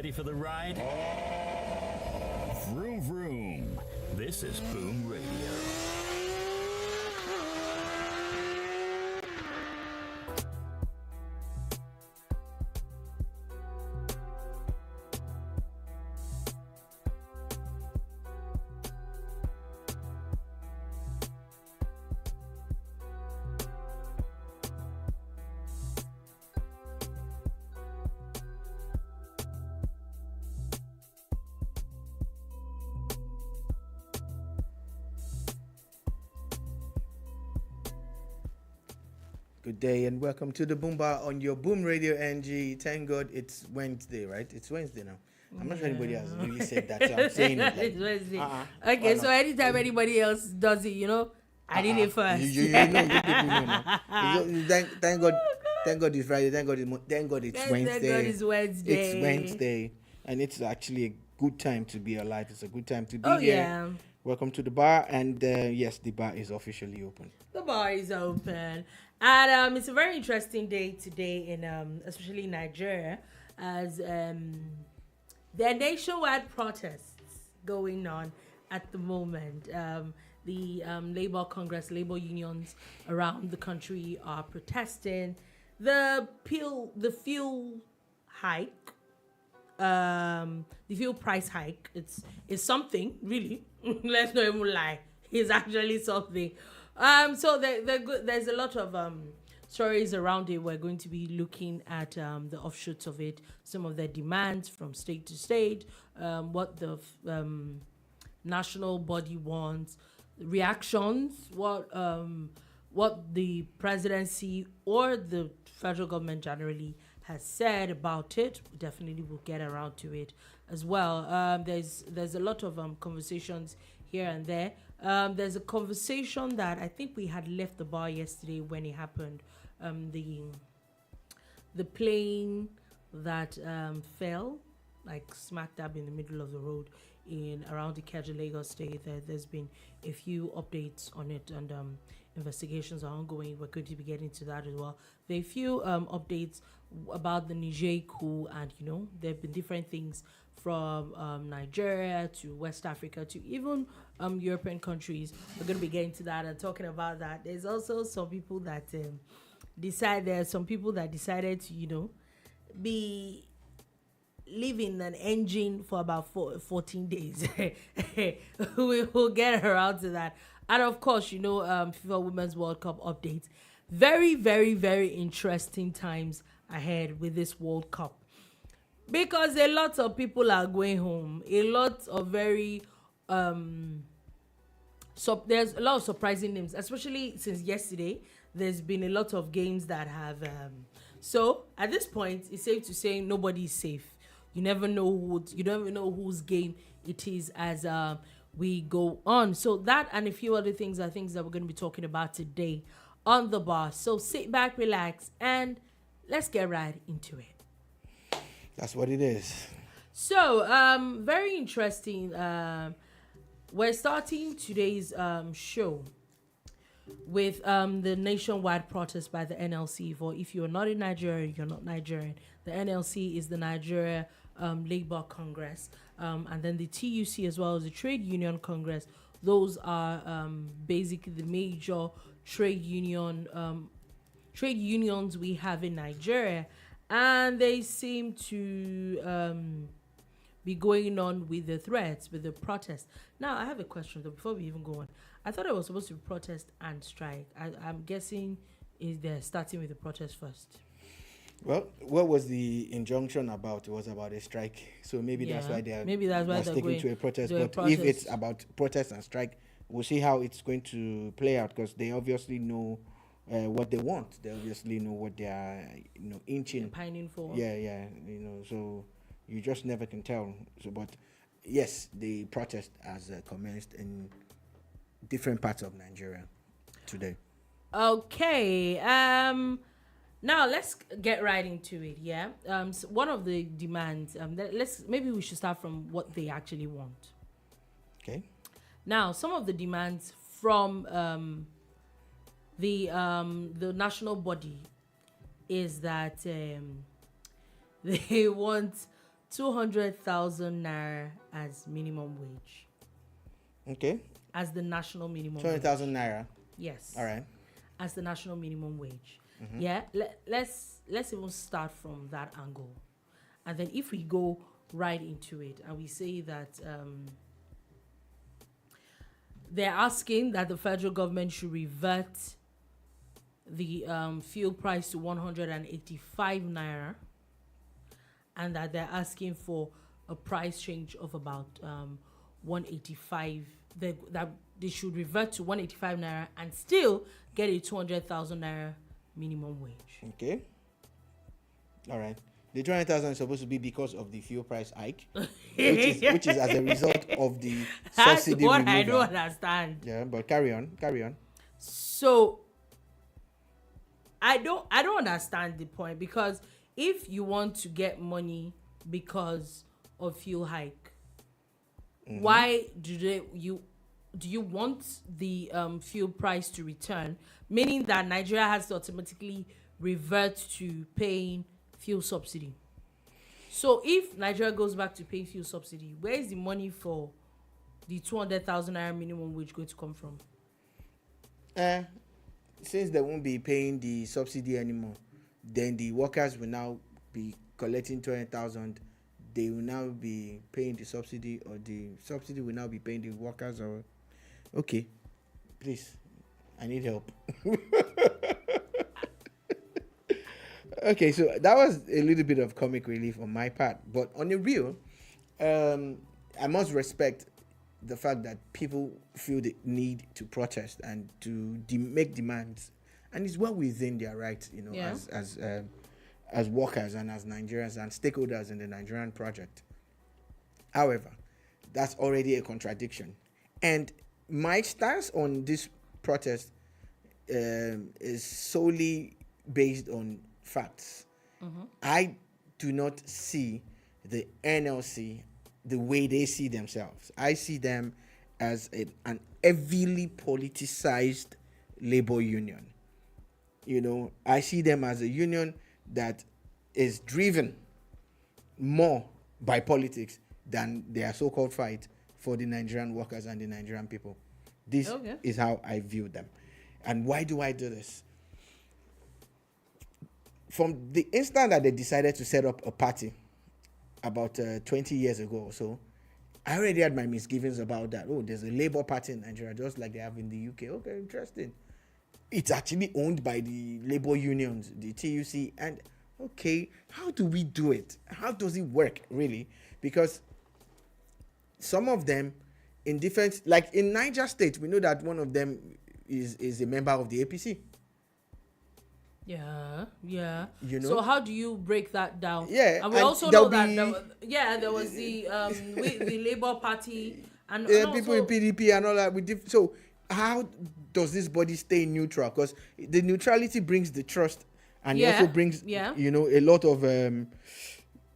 Ready for the ride? Vroom vroom. This is Boom Radio. Good day and welcome to the Boom Bar on your Boom Radio NG. Thank God it's Wednesday, right? It's Wednesday now. I'm not sure anybody has really said that, so I'm saying it. Like, it's Wednesday. Okay, so anytime anybody else does it, I did it first. You know, people know now. Thank God it's Friday. Thank God it's Wednesday. Thank God it's Wednesday. It's Wednesday, and it's actually a good time to be alive. It's a good time to be here. Yeah. Welcome to the bar, and yes, the bar is officially open. The bar is open. And it's a very interesting day today in especially Nigeria, as there are nationwide protests going on at the moment. The Labour Congress, Labour unions around the country are protesting the fuel hike, the fuel price hike. It's something really. Let's not even lie. It's actually something. So there's a lot of stories around it. We're going to be looking at the offshoots of it, some of their demands from state to state, what the national body wants, reactions, what the presidency or the federal government generally has said about it. Definitely we'll get around to it as well. There's a lot of conversations here and there. There's a conversation that I think we had left the bar yesterday when it happened. The plane that fell, like smack dab in the middle of the road in around the Ikeja, Lagos State. There's been a few updates on it, and investigations are ongoing. We're going to be getting to that as well. There are a few updates about the Niger Coup, and there have been different things from Nigeria to West Africa to even European countries. We're going to be getting to that and talking about that. There's also some people that decided to, be leaving an engine for about 14 days. We will get around to that. And of course, FIFA Women's World Cup updates. Very, very, very interesting times ahead with this World Cup. Because a lot of people are going home. A lot of very there's a lot of surprising names, especially since yesterday. There's been a lot of games that have so at this point it's safe to say nobody is safe. You never know whose game it is as we go on. So that and a few other things are things that we're going to be talking about today on the bar. So sit back, relax, and let's get right into it. That's what it is. So, very interesting. We're starting today's show with the nationwide protest by the NLC. For if you're not in Nigeria, you're not Nigerian. The NLC is the Nigeria Labour Congress, and then the TUC as well as the Trade Union Congress. Those are basically the major trade unions we have in Nigeria. And they seem to be going on with the threats, with the protests. Now, I have a question, though, before we even go on. I thought it was supposed to be protest and strike. I'm guessing they're starting with the protest first. Well, what was the injunction about? It was about a strike. So maybe that's why they're sticking to a protest. But if it's about protest and strike, we'll see how it's going to play out, because they obviously know what they want. They obviously know what they are, inching, pining for. Yeah. So you just never can tell. So, but yes, the protest has commenced in different parts of Nigeria today. Okay. Now let's get right into it. Yeah. So one of the demands. Maybe we should start from what they actually want. Okay. Now, some of the demands from the national body is that they want 200,000 naira as minimum wage. Okay. As the national minimum 200,000 naira. Yes. All right. As the national minimum wage. Yeah. Let's even start from that angle, and then if we go right into it and we say that they're asking that the federal government should revert the fuel price to 185 naira, and that they're asking for a price change of about 185. That they should revert to 185 naira and still get a 200,000 naira minimum wage. Okay. All right. The 200,000 is supposed to be because of the fuel price hike, which is as a result of the subsidy removal. That's what I don't understand. Yeah, but carry on. So I don't understand the point, because if you want to get money because of fuel hike, why do you want the fuel price to return, meaning that Nigeria has to automatically revert to paying fuel subsidy? So if Nigeria goes back to paying fuel subsidy, where is the money for the 200,000 naira minimum wage going to come from? Since they won't be paying the subsidy anymore, then the workers will now be collecting 200,000. They will now be paying the subsidy, or the subsidy will now be paying the workers. Or okay, please, I need help. Okay, so that was a little bit of comic relief on my part, but on the real, I must respect the fact that people feel the need to protest and to make demands, and it's well within their rights, as workers and as Nigerians and stakeholders in the Nigerian project. However, that's already a contradiction, and my stance on this protest is solely based on facts. I do not see the NLC the way they see themselves. I see them as an heavily politicized labor union. I see them as a union that is driven more by politics than their so-called fight for the Nigerian workers and the Nigerian people. This is how I view them. And why do I do this? From the instant that they decided to set up a party about 20 years ago or so, I already had my misgivings about that. Oh, there's a Labour Party in Nigeria, just like they have in the UK. Okay, interesting. It's actually owned by the labor unions, the TUC. And okay, how do we do it? How does it work, really? Because some of them in different, like in Niger State, we know that one of them is a member of the APC. Yeah. So how do you break that down? Yeah, and we also know that there was the Labour Party and people in PDP and all that. So how does this body stay neutral? Because the neutrality brings the trust, and it also brings a lot of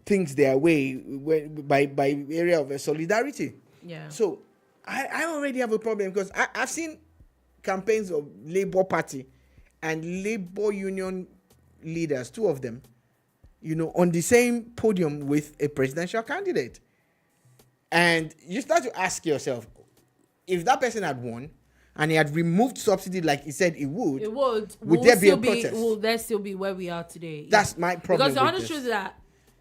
things their way by area of solidarity. Yeah. So I already have a problem, because I've seen campaigns of Labour Party and labor union leaders, two of them, on the same podium with a presidential candidate. And you start to ask yourself, if that person had won and he had removed subsidy like he said he would, would there be a protest? Will there still be where we are today? That's my problem. Because the honest truth is that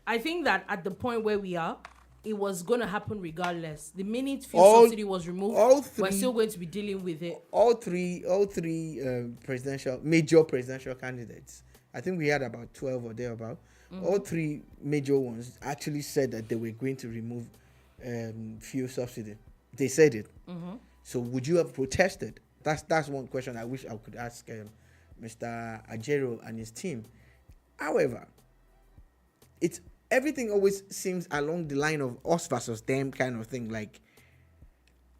I think that at the point where we are, it was going to happen regardless. The minute fuel subsidy was removed, we're still going to be dealing with it. All three major presidential candidates, I think we had about 12 or thereabout. All three major ones actually said that they were going to remove fuel subsidy. They said it. So would you have protested? That's one question I wish I could ask Mr. Ajero and his team. However, everything always seems along the line of us versus them kind of thing. Like,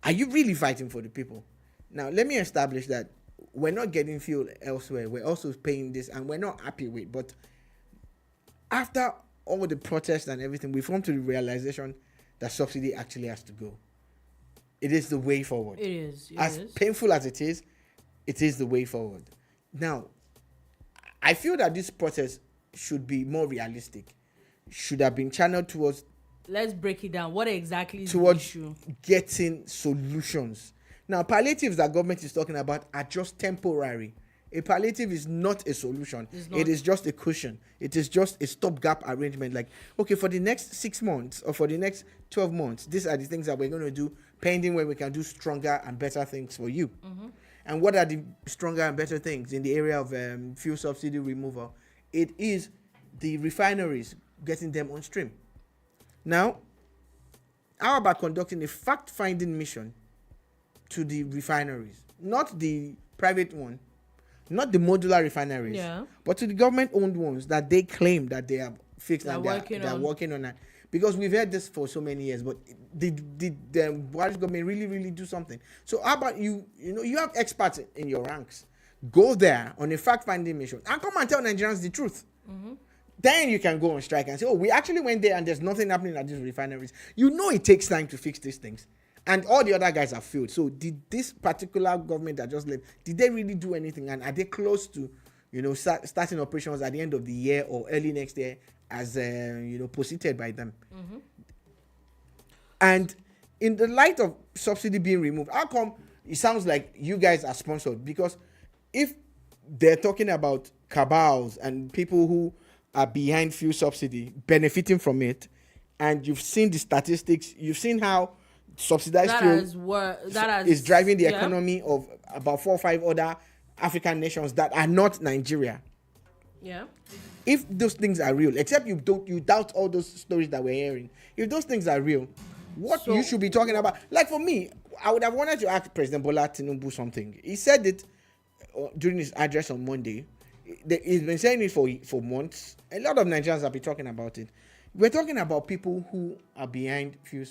are you really fighting for the people? Now, let me establish that we're not getting fuel elsewhere. We're also paying this, and we're not happy with. But after all the protests and everything, we've come to the realization that subsidy actually has to go. It is the way forward. It is. As painful as it is the way forward. Now, I feel that this protest should be more realistic. Should have been channeled towards let's break it down. What exactly is towards the issue? Getting solutions. Now, palliatives that government is talking about are just temporary. A palliative is not a solution. It is just a cushion. It is just a stopgap arrangement. Like, okay, for the next 6 months or for the next 12 months, these are the things that we're going to do, pending when we can do stronger and better things for you. And what are the stronger and better things in the area of fuel subsidy removal? It is the refineries, getting them on stream. Now, how about conducting a fact-finding mission to the refineries? Not the private one, not the modular refineries, but to the government-owned ones that they claim that they have fixed and they're working on that. Because we've heard this for so many years, but did the Buhari government really do something? So how about you have experts in your ranks. Go there on a fact-finding mission and come and tell Nigerians the truth. Then you can go on strike and say, oh, we actually went there and there's nothing happening at these refineries. It takes time to fix these things. And all the other guys have failed. So did this particular government that just left, did they really do anything? And are they close to, starting operations at the end of the year or early next year as, posited by them? And in the light of subsidy being removed, how come it sounds like you guys are sponsored? Because if they're talking about cabals and people who are behind fuel subsidy benefiting from it, and you've seen the statistics, you've seen how subsidized fuel is driving the economy of about 4 or 5 other African nations that are not Nigeria. If those things are real, except you doubt all those stories that we're hearing, if those things are real, what you should be talking about, like for me, I would have wanted to ask President Bola Tinubu something. He said it during his address on Monday. He's been saying it for months. A lot of Nigerians have been talking about it. We're talking about people who are behind the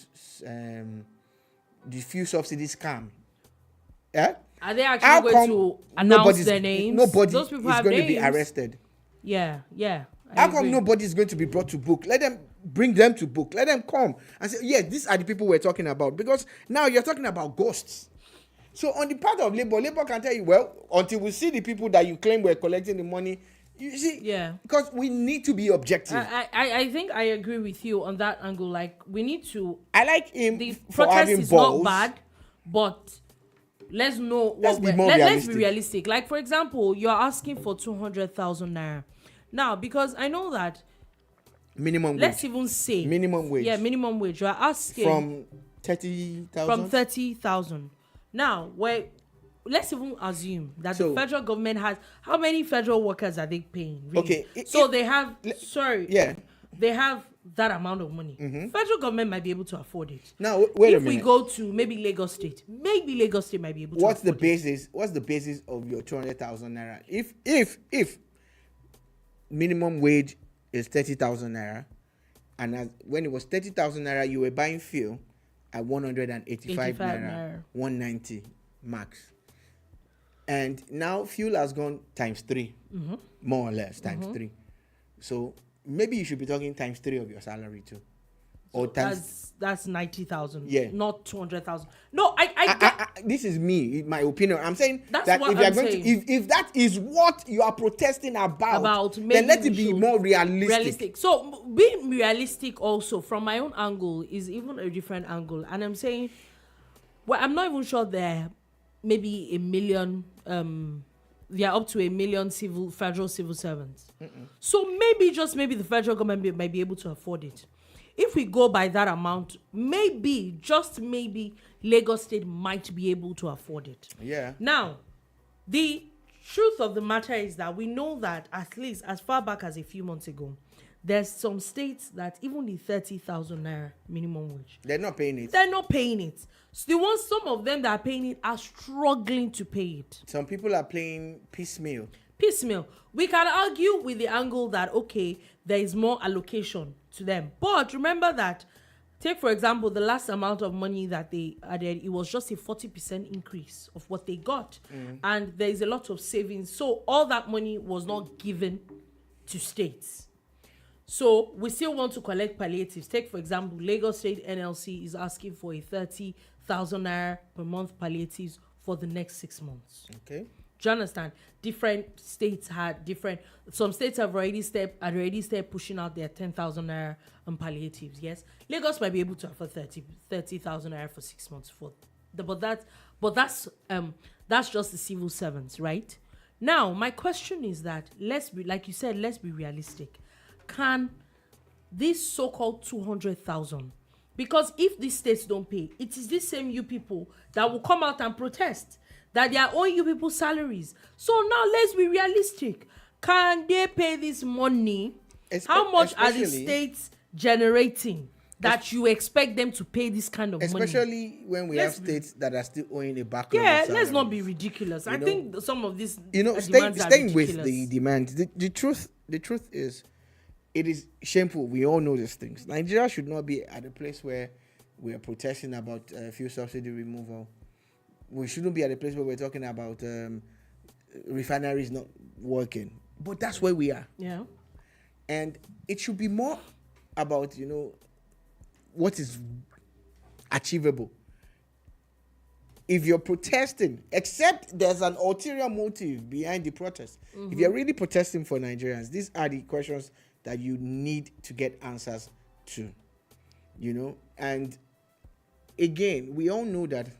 fuel subsidy scam. Yeah? Are they actually going to announce their names? Those people is going to be arrested. Yeah. How come nobody is going to be brought to book? Let them bring them to book. Let them come and say, yes, these are the people we're talking about. Because now you're talking about ghosts. So on the part of Labour can tell you, well, until we see the people that you claim were collecting the money, you see, because we need to be objective. I think I agree with you on that angle. Like, we need to. I like him the for protest having is balls. not bad, but let's know. Let's be realistic. Like, for example, you're asking for 200,000 naira now, because I know that minimum wage. Let's even say minimum wage. Yeah, minimum wage. You're asking from 30,000. From 30,000. Now, let's even assume that the federal government has, how many federal workers are they paying? Really? Okay. They have they have that amount of money. Federal government might be able to afford it. Now, wait a minute. If we go to maybe Lagos State might be able to afford it. What's the basis of your 200,000 naira? If minimum wage is 30,000 naira, and when it was 30,000 naira, you were buying fuel at 185 naira, 190 max. And now fuel has gone times 3, more or less times 3. So maybe you should be talking times 3 of your salary too. Or that's 90,000. Yeah. Not 200,000. No, this is me, my opinion. I'm saying that if that is what you are protesting about then let it be more realistic. So being realistic also from my own angle is even a different angle. And I'm saying, well, I'm not even sure there maybe 1 million they are up to 1 million federal civil servants. So maybe the federal government might be able to afford it. If we go by that amount, maybe, just maybe, Lagos State might be able to afford it. Yeah. Now, the truth of the matter is that we know that at least as far back as a few months ago, there's some states that even the 30,000 naira minimum wage, they're not paying it. So some of them that are paying it are struggling to pay it. Some people are paying piecemeal. We can argue with the angle that, okay, there is more allocation to them. But remember that, take for example, the last amount of money that they added, it was just a 40% increase of what they got. And there is a lot of savings. So all that money was not given to states. So we still want to collect palliatives. Take for example, Lagos State NLC is asking for a 30,000 naira per month palliatives for the next 6 months. Okay. Do you understand? Different states had different. Some states have already started pushing out their 10,000 naira on palliatives. Yes, Lagos might be able to offer 30,000 naira for 6 months but that's just the civil servants, right? Now, my question is that let's be realistic. Can this so-called 200,000? Because if these states don't pay, it is these same you people that will come out and protest that they are owing you people salaries. So now let's be realistic. Can they pay this money? How much are the states generating that you expect them to pay this kind of money? Especially when we have states that are still owing a backlog. Yeah, let's not be ridiculous. I think some of these staying with the demands. The truth is, it is shameful. We all know these things. Nigeria should not be at a place where we are protesting about fuel subsidy removal. We shouldn't be at a place where we're talking about refineries not working. But that's where we are. Yeah. And it should be more about, what is achievable. If you're protesting, except there's an ulterior motive behind the protest. Mm-hmm. If you're really protesting for Nigerians, these are the questions that you need to get answers to. And again, we all know that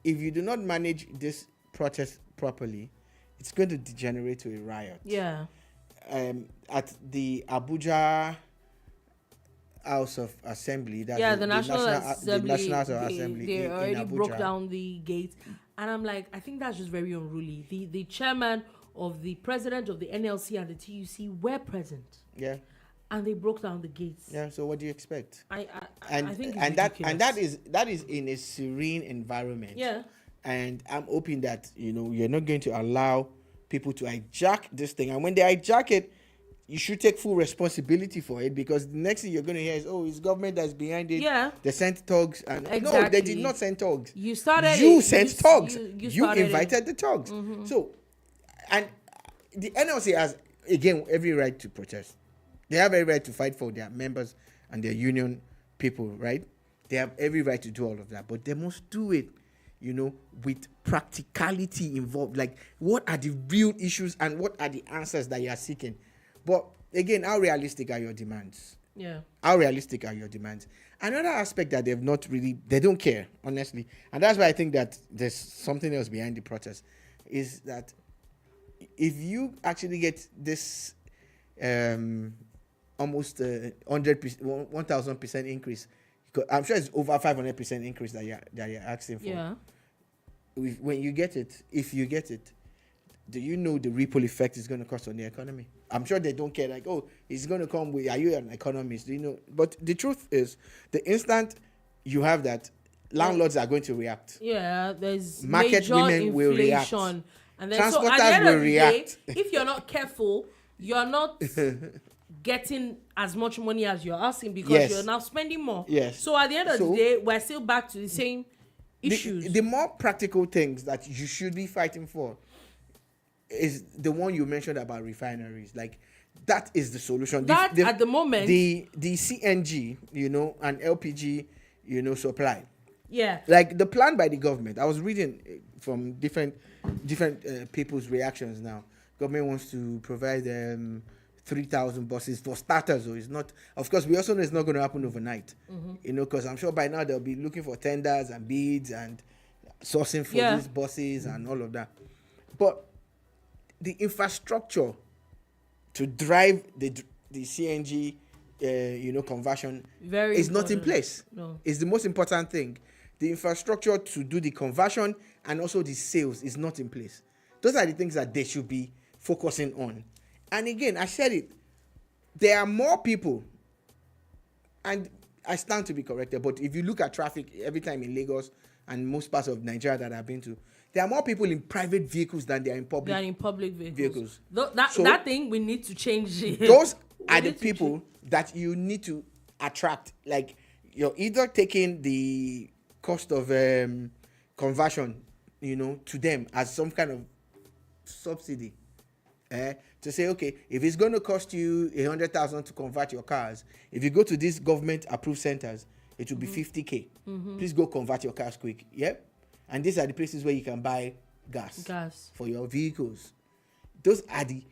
if you do not manage this protest properly, it's going to degenerate to a riot. Yeah. At the Abuja House of Assembly, the National Assembly, they already broke down the gate, and I'm like, I think that's just very unruly. The chairman of the president of the NLC and the TUC were present. Yeah. And they broke down the gates. Yeah. So what do you expect? I think that is in a serene environment. Yeah. And I'm hoping that you're not going to allow people to hijack this thing. And when they hijack it, you should take full responsibility for it, because the next thing you're going to hear is, it's government that's behind it. Yeah. They sent thugs. And exactly. No, they did not send thugs. You started. You sent thugs. You invited the thugs. Mm-hmm. So, and the NLC has, again, every right to protest. They have every right to fight for their members and their union people, right? They have every right to do all of that. But they must do it, with practicality involved. Like, what are the real issues and what are the answers that you are seeking? But again, how realistic are your demands? Yeah. How realistic are your demands? Another aspect that they don't care, honestly. And that's why I think that there's something else behind the protest, is that if you actually get this almost 1,000% increase, I'm sure it's over 500% increase that you're asking for. Yeah. When you get it, if you get it, do you know the ripple effect is going to cause on the economy? I'm sure they don't care. Like, it's going to come with, are you an economist? Do you know? But the truth is, the instant you have that, landlords are going to react. Yeah, there's market major women inflation. will react. And then, transporters at the end will of the react. Day, if you're not careful, you're not getting as much money as you're asking, because you're now spending more. Yes. So at the end of the day, we're still back to the same issues. The more practical things that you should be fighting for is the one you mentioned about refineries. Like, that is the solution. At the moment, the CNG, and LPG, supply. Yeah. Like the plan by the government. I was reading from different people's reactions now. Government wants to provide 3,000 buses for starters. So it's not, of course, we also know it's not going to happen overnight. Mm-hmm. Because I'm sure by now they'll be looking for tenders and bids and sourcing for these buses and all of that. But the infrastructure to drive the CNG, conversion is not in place. No. It's the most important thing. The infrastructure to do the conversion and also the sales is not in place. Those are the things that they should be focusing on. And again, I said it, there are more people, and I stand to be corrected, but if you look at traffic every time in Lagos and most parts of Nigeria that I've been to, there are more people in private vehicles than there are in public vehicles. That thing we need to change. Those are the people that you need to attract. Like, you're either taking the cost of conversion, to them as some kind of subsidy. To say, okay, if it's going to cost you 100,000 to convert your cars, if you go to these government-approved centers, it will be 50K. Mm-hmm. Please go convert your cars quick. Yep. And these are the places where you can buy gas for your vehicles. Those are the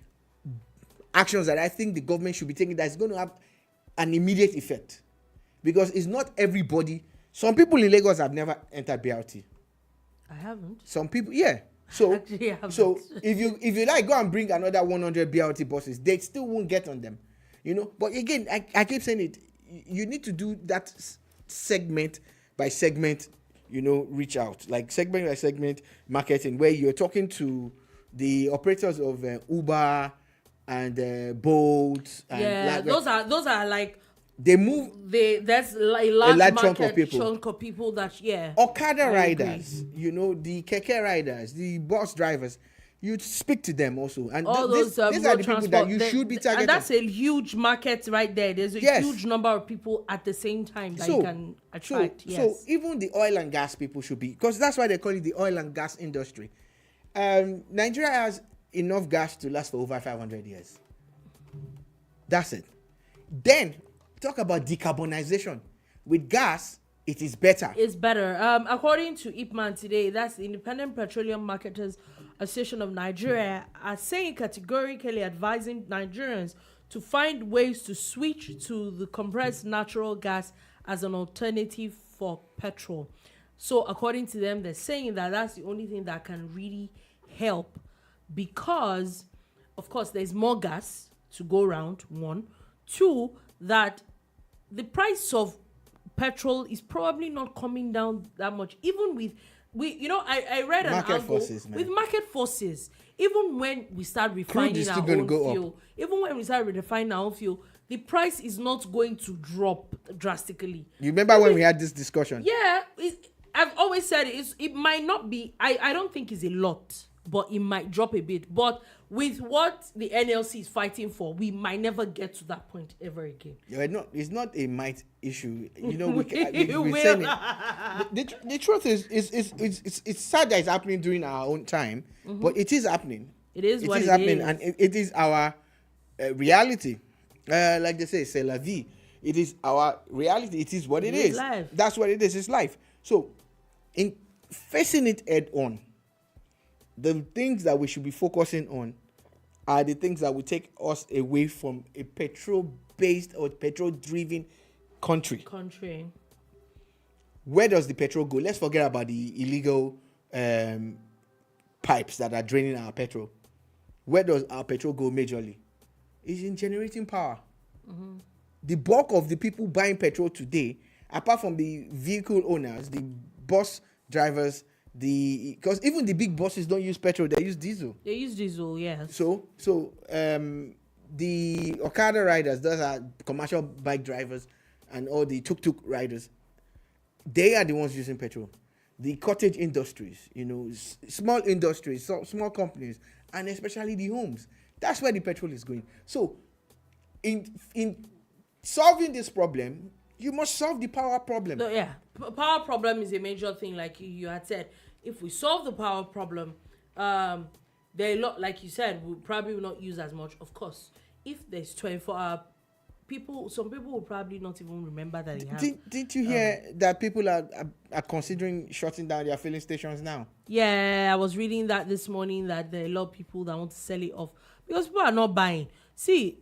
actions that I think the government should be taking that is going to have an immediate effect. Because it's not everybody. Some people in Lagos have never entered BRT. I haven't. Some people, yeah. So, Actually, I haven't. so if you like, go and bring another 100 BRT buses, they still won't get on them. You know, but again, I keep saying it. You need to do that segment by segment, you know, reach out. Like segment by segment marketing, where you're talking to the operators of Uber and Bolt. And yeah, those are like, they move. There's a large chunk of people that Okada riders, you know, the keke riders, the bus drivers. You speak to them also, and all these are the people that you should be targeting. And that's a huge market right there. There's a huge number of people at the same time that you can attract. So even the oil and gas people should be, because that's why they call it the oil and gas industry. Nigeria has enough gas to last for over 500 years. That's it. Then talk about decarbonization. With gas, it is better. It's better. According to IPMAN today, that's the Independent Petroleum Marketers Association of Nigeria, are saying categorically advising Nigerians to find ways to switch to the compressed natural gas as an alternative for petrol. So according to them, they're saying that that's the only thing that can really help, because of course there's more gas to go around, 1. 2, that the price of petrol is probably not coming down that much, even with I read an article with market forces. Even when we start refining our own fuel, the price is not going to drop drastically. You remember when we had this discussion? Yeah, I've always said it might not be. I don't think it's a lot, but it might drop a bit. But with what the NLC is fighting for, we might never get to that point ever again. It's not a might issue. You know, we're saying it. The truth is it's sad that it's happening during our own time, but it is happening. It is happening, and it is our reality. Like they say, c'est la vie. It is our reality. It is what it is. Life. That's what it is. It's life. So, in facing it head on, the things that we should be focusing on are the things that will take us away from a petrol-based or petrol-driven country. Where does the petrol go? Let's forget about the illegal pipes that are draining our petrol. Where does our petrol go majorly? It's in generating power. Mm-hmm. The bulk of the people buying petrol today, apart from the vehicle owners, the bus drivers, because even the big buses don't use petrol, they use diesel. Yes. So the Okada riders, those are commercial bike drivers, and all the tuk-tuk riders, they are the ones using petrol. The cottage industries, you know, small industries, small companies, and especially the homes. That's where the petrol is going. So in solving this problem, you must solve the power problem. No, yeah. Power problem is a major thing, like you had said. If we solve the power problem, like you said, we probably will not use as much. Of course, if there's 24-hour, some people will probably not even remember that they have. Did you hear that people are considering shutting down their filling stations now? Yeah, I was reading that this morning, that there are a lot of people that want to sell it off because people are not buying. See,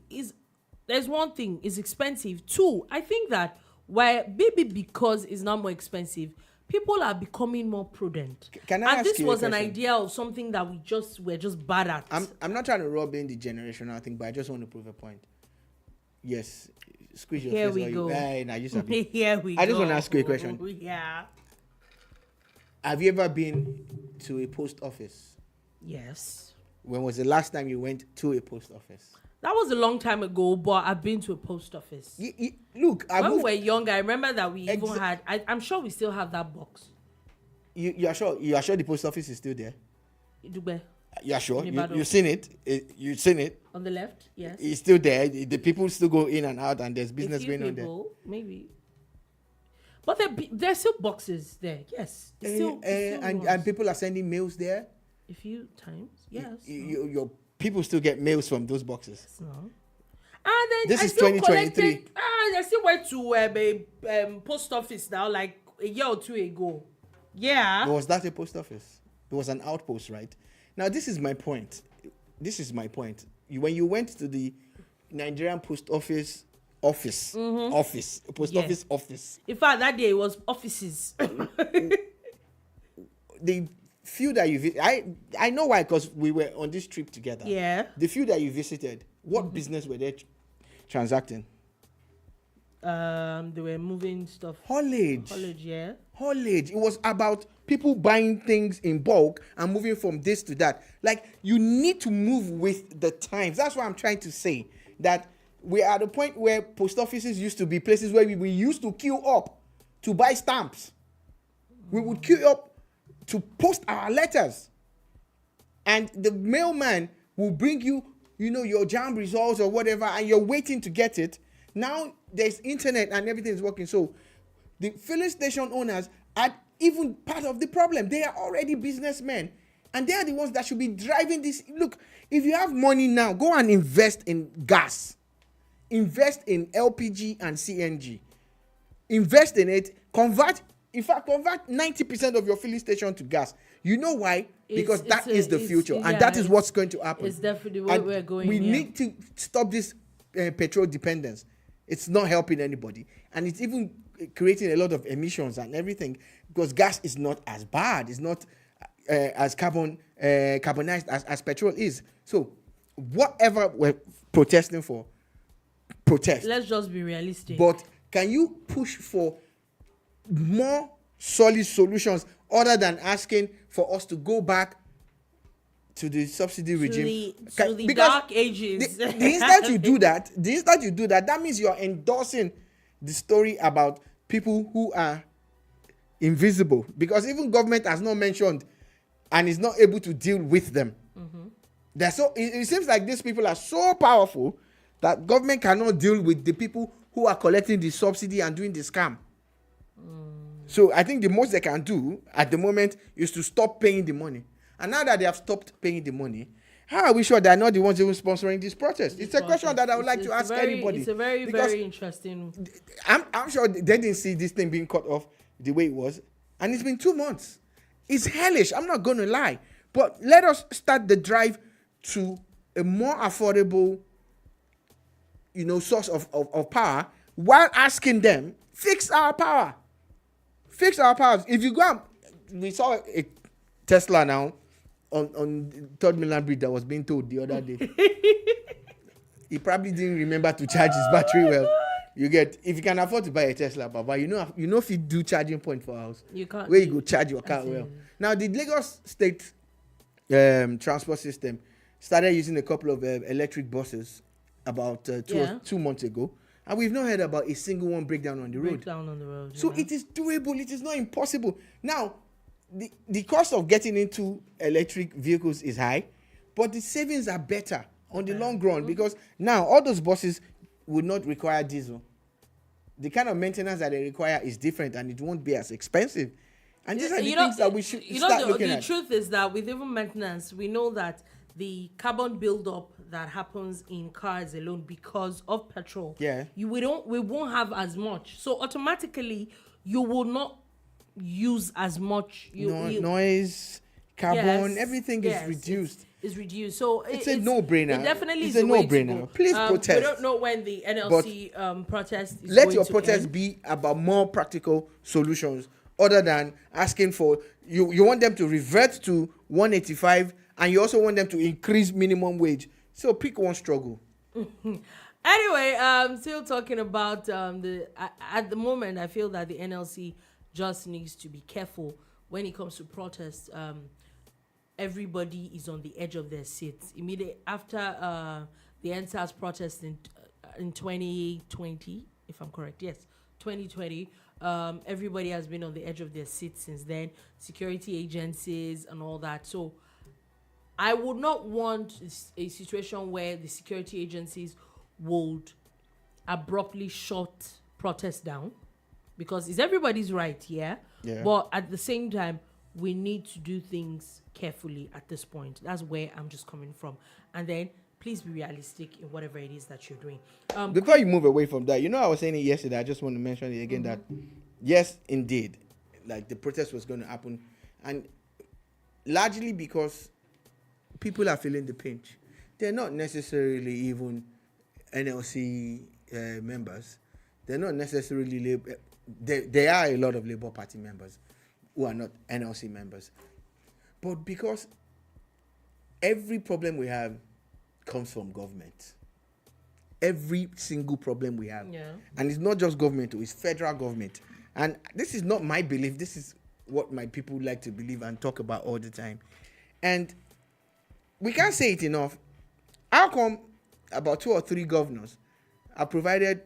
there's one thing, it's expensive. 2, I think that maybe because it's not more expensive, people are becoming more prudent. Can I ask this you was a an question? idea of something that we're just bad at. I'm not trying to rub in the generational thing, but I just want to prove a point. Yes, squeeze your Here face. we go. Here we go. I just want to ask you a question. Yeah. Have you ever been to a post office? Yes. When was the last time you went to a post office? That was a long time ago, but I've been to a post office. Look, when we were younger, I remember that we even had. I'm sure we still have that box. You are sure? You are sure the post office is still there? Dugbe. You are sure? You've seen it? You've seen it? On the left, yes. It's still there. The people still go in and out, and there's business going on there. Maybe. But there's still boxes there. Yes. And people are sending mails there? A few times, yes. Your people still get mails from those boxes? No. And then this is 2023. I still went to a post office now, like a year or two ago. Yeah. Was that a post office? It was an outpost, right? Now, this is my point. When you went to the Nigerian Post Office, office. In fact, that day it was offices. The few that you I know why, because we were on this trip together. Yeah. The few that you visited, what business were they transacting? They were moving stuff. Haulage, yeah. Haulage. It was about people buying things in bulk and moving from this to that. Like, you need to move with the times. That's what I'm trying to say. That we're at a point where post offices used to be places where we used to queue up to buy stamps. We would queue up to post our letters. And the mailman will bring you, your JAMB results or whatever, and you're waiting to get it. Now there's internet and everything is working. So the filling station owners are even part of the problem. They are already businessmen. And they are the ones that should be driving this. Look, if you have money now, go and invest in gas. Invest in LPG and CNG. Invest in it. Convert 90% of your filling station to gas. You know why? Because that is the future. And that is what's going to happen. It's definitely where we're going. We need to stop this petrol dependence. It's not helping anybody. And it's even creating a lot of emissions and everything, because gas is not as bad. It's not as carbonized as petrol is. So whatever we're protesting for, protest. Let's just be realistic. But can you push for more solid solutions other than asking for us to go back to the subsidy regime? To the dark ages. The instant you do that, that means you're endorsing the story about people who are invisible, because even government has not mentioned and is not able to deal with them. It seems like these people are so powerful that government cannot deal with the people who are collecting the subsidy and doing the scam. So I think the most they can do at the moment is to stop paying the money. And now that they have stopped paying the money, how are we sure they're not the ones even sponsoring this protest? It's a question that I would like to ask anybody. It's a very, very interesting. I'm sure they didn't see this thing being cut off the way it was. And it's been 2 months. It's hellish. I'm not going to lie. But let us start the drive to a more affordable, source of power, while asking them, fix our power. Fix our powers. If you go out, we saw a Tesla now on Third Mainland Bridge that was being towed the other day. He probably didn't remember to charge his battery well. If you can afford to buy a Tesla, Baba, if you do charging point for house, you can't. Where you go charge your car well. Now the Lagos State transport system started using a couple of electric buses about 2 months ago. And we've not heard about a single one breakdown on the road. So it is doable. It is not impossible. Now, the cost of getting into electric vehicles is high, but the savings are better on the long run, because now all those buses would not require diesel. The kind of maintenance that they require is different, and it won't be as expensive. And these are the things that we should start looking at. The truth is that with even maintenance, we know that the carbon buildup that happens in cars alone because of petrol, we won't have as much. So automatically, you will not use as much. Noise, carbon, everything is reduced. Is reduced. So it's a no-brainer. It definitely is a no-brainer. Please protest. We don't know when the NLC protest is let going your to protest end. be about more practical solutions other than asking for you want them to revert to 185, and you also want them to increase minimum wage. So pick one struggle. Anyway, still talking about at the moment, I feel that the NLC just needs to be careful when it comes to protests. Everybody is on the edge of their seats. Immediately after the NSAS protest in 2020, if I'm correct, yes, 2020, everybody has been on the edge of their seats since then, security agencies and all that. So I would not want a situation where the security agencies would abruptly shut protests down, because it's everybody's right, but at the same time, we need to do things carefully at this point. That's where I'm just coming from. And then please be realistic in whatever it is that you're doing. Before you move away from that, I was saying it yesterday, I just want to mention it again, that yes, indeed, like the protest was going to happen. And largely because people are feeling the pinch. They're not necessarily even NLC members. They're not necessarily there are a lot of Labour Party members who are not NLC members. But because every problem we have comes from government. Every single problem we have. Yeah. And it's not just government, it's federal government. And this is not my belief. This is what my people like to believe and talk about all the time. And we can't say it enough. How come about 2 or 3 governors have provided,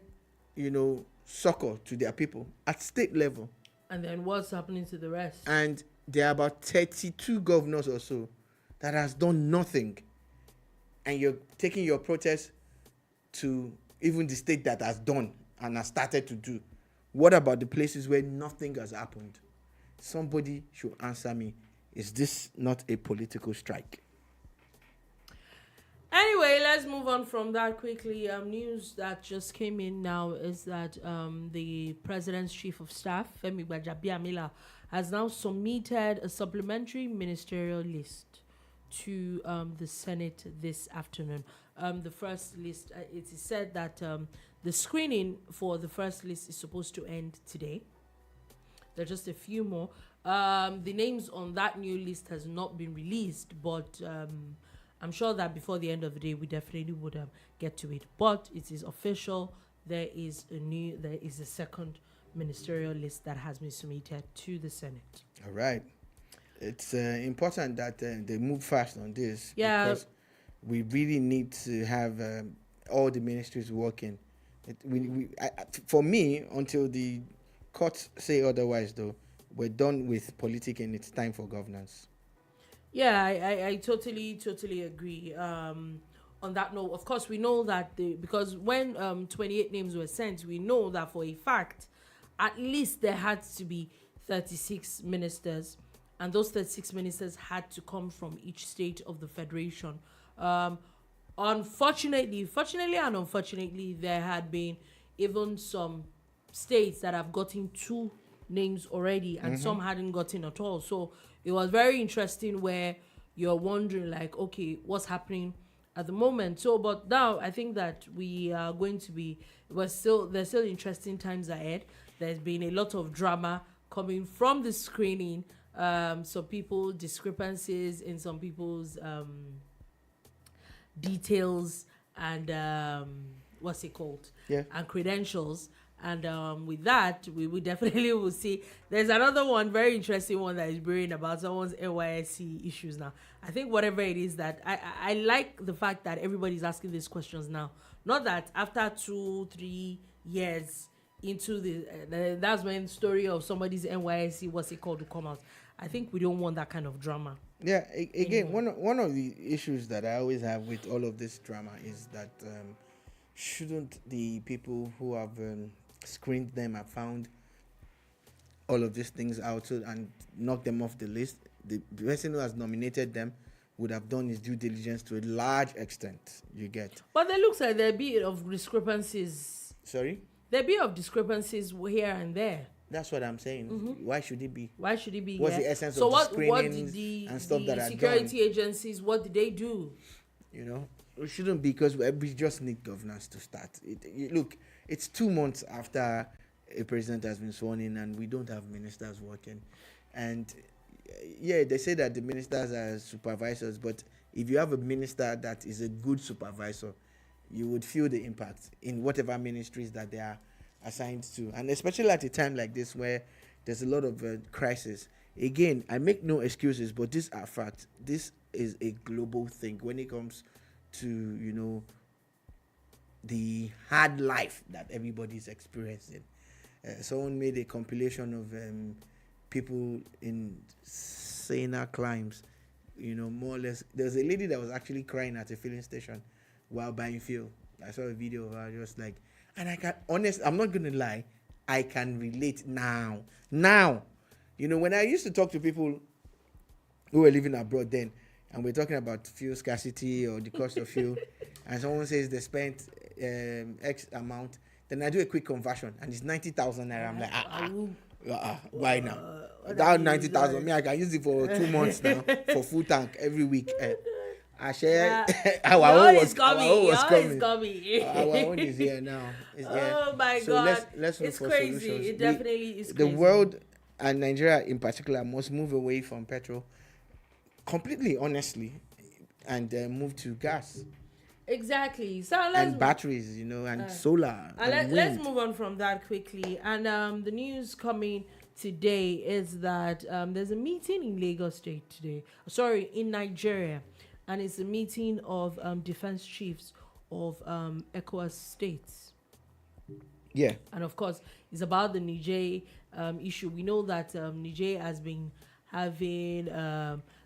succor to their people at state level? And then what's happening to the rest? And there are about 32 governors or so that has done nothing. And you're taking your protest to even the state that has done and has started to do. What about the places where nothing has happened? Somebody should answer me. Is this not a political strike? Anyway, let's move on from that quickly. News that just came in now is that the President's Chief of Staff, Femi Gbajabiamila, has now submitted a supplementary ministerial list to the Senate this afternoon. The first list, it is said that the screening for the first list is supposed to end today. There are just a few more. The names on that new list has not been released, but I'm sure that before the end of the day, we definitely would get to it. But it is official. There is a second ministerial list that has been submitted to the Senate. All right. It's important that they move fast on this. Yeah. Because we really need to have all the ministries working. For me, until the courts say otherwise, though, we're done with politics and it's time for governance. Yeah, I totally agree. On that note, of course, we know that because when 28 names were sent, we know that for a fact, at least there had to be 36 ministers, and those 36 ministers had to come from each state of the federation. Fortunately and unfortunately, there had been even some states that have gotten 2 names already, and some hadn't gotten at all. So it was very interesting where you're wondering, like, okay, what's happening at the moment? So, but now I think that we are going to be, there's still interesting times ahead. There's been a lot of drama coming from the screening. Some people, discrepancies in some people's details and what's it called? Yeah. And credentials. And with that, we definitely will see. There's another one, very interesting one that is brewing about someone's NYSC issues now. I think whatever it is that, I like the fact that everybody's asking these questions now. Not that after 2-3 years into that's when the story of somebody's NYSC, what's it called, to come out. I think we don't want that kind of drama. Yeah, again, one of the issues that I always have with all of this drama is that shouldn't the people who have screened them have found all of these things out and knocked them off the list? The person who has nominated them would have done his due diligence to a large extent. You get. But there looks like there'll be of discrepancies. Sorry? There'll be of discrepancies here and there. That's what I'm saying. Why should it be? Why should it be? What's the essence of the screenings and stuff that are done? Security agencies, what did they do? It shouldn't be, because we just need governance to start. Look, it's 2 months after a president has been sworn in and we don't have ministers working. And yeah, they say that the ministers are supervisors, but if you have a minister that is a good supervisor, you would feel the impact in whatever ministries that they are assigned to. And especially at a time like this where there's a lot of crisis. Again, I make no excuses, but these are facts. This is a global thing when it comes to, the hard life that everybody's experiencing. Someone made a compilation of people in saner climes, more or less. There's a lady that was actually crying at a filling station while buying fuel. I saw a video of her just like, and I'm not going to lie, I can relate now. When I used to talk to people who were living abroad then, and we're talking about fuel scarcity or the cost of fuel, and someone says they spent X amount, then I do a quick conversion, and it's 90,000 naira. I'm like, why now? That 90,000, me, I can use it for 2 months now for full tank every week. I share our own was coming. Our own is here now. Oh my God! Let's look it's for crazy. solutions. It definitely is crazy. The world and Nigeria in particular must move away from petrol completely, honestly, and move to gas. Exactly. So and batteries, and solar. And let's move on from that quickly. And the news coming today is that there's a meeting in Lagos State today. Sorry, in Nigeria. And it's a meeting of defense chiefs of ECOWAS states. Yeah. And of course, it's about the Niger issue. We know that Niger has been having,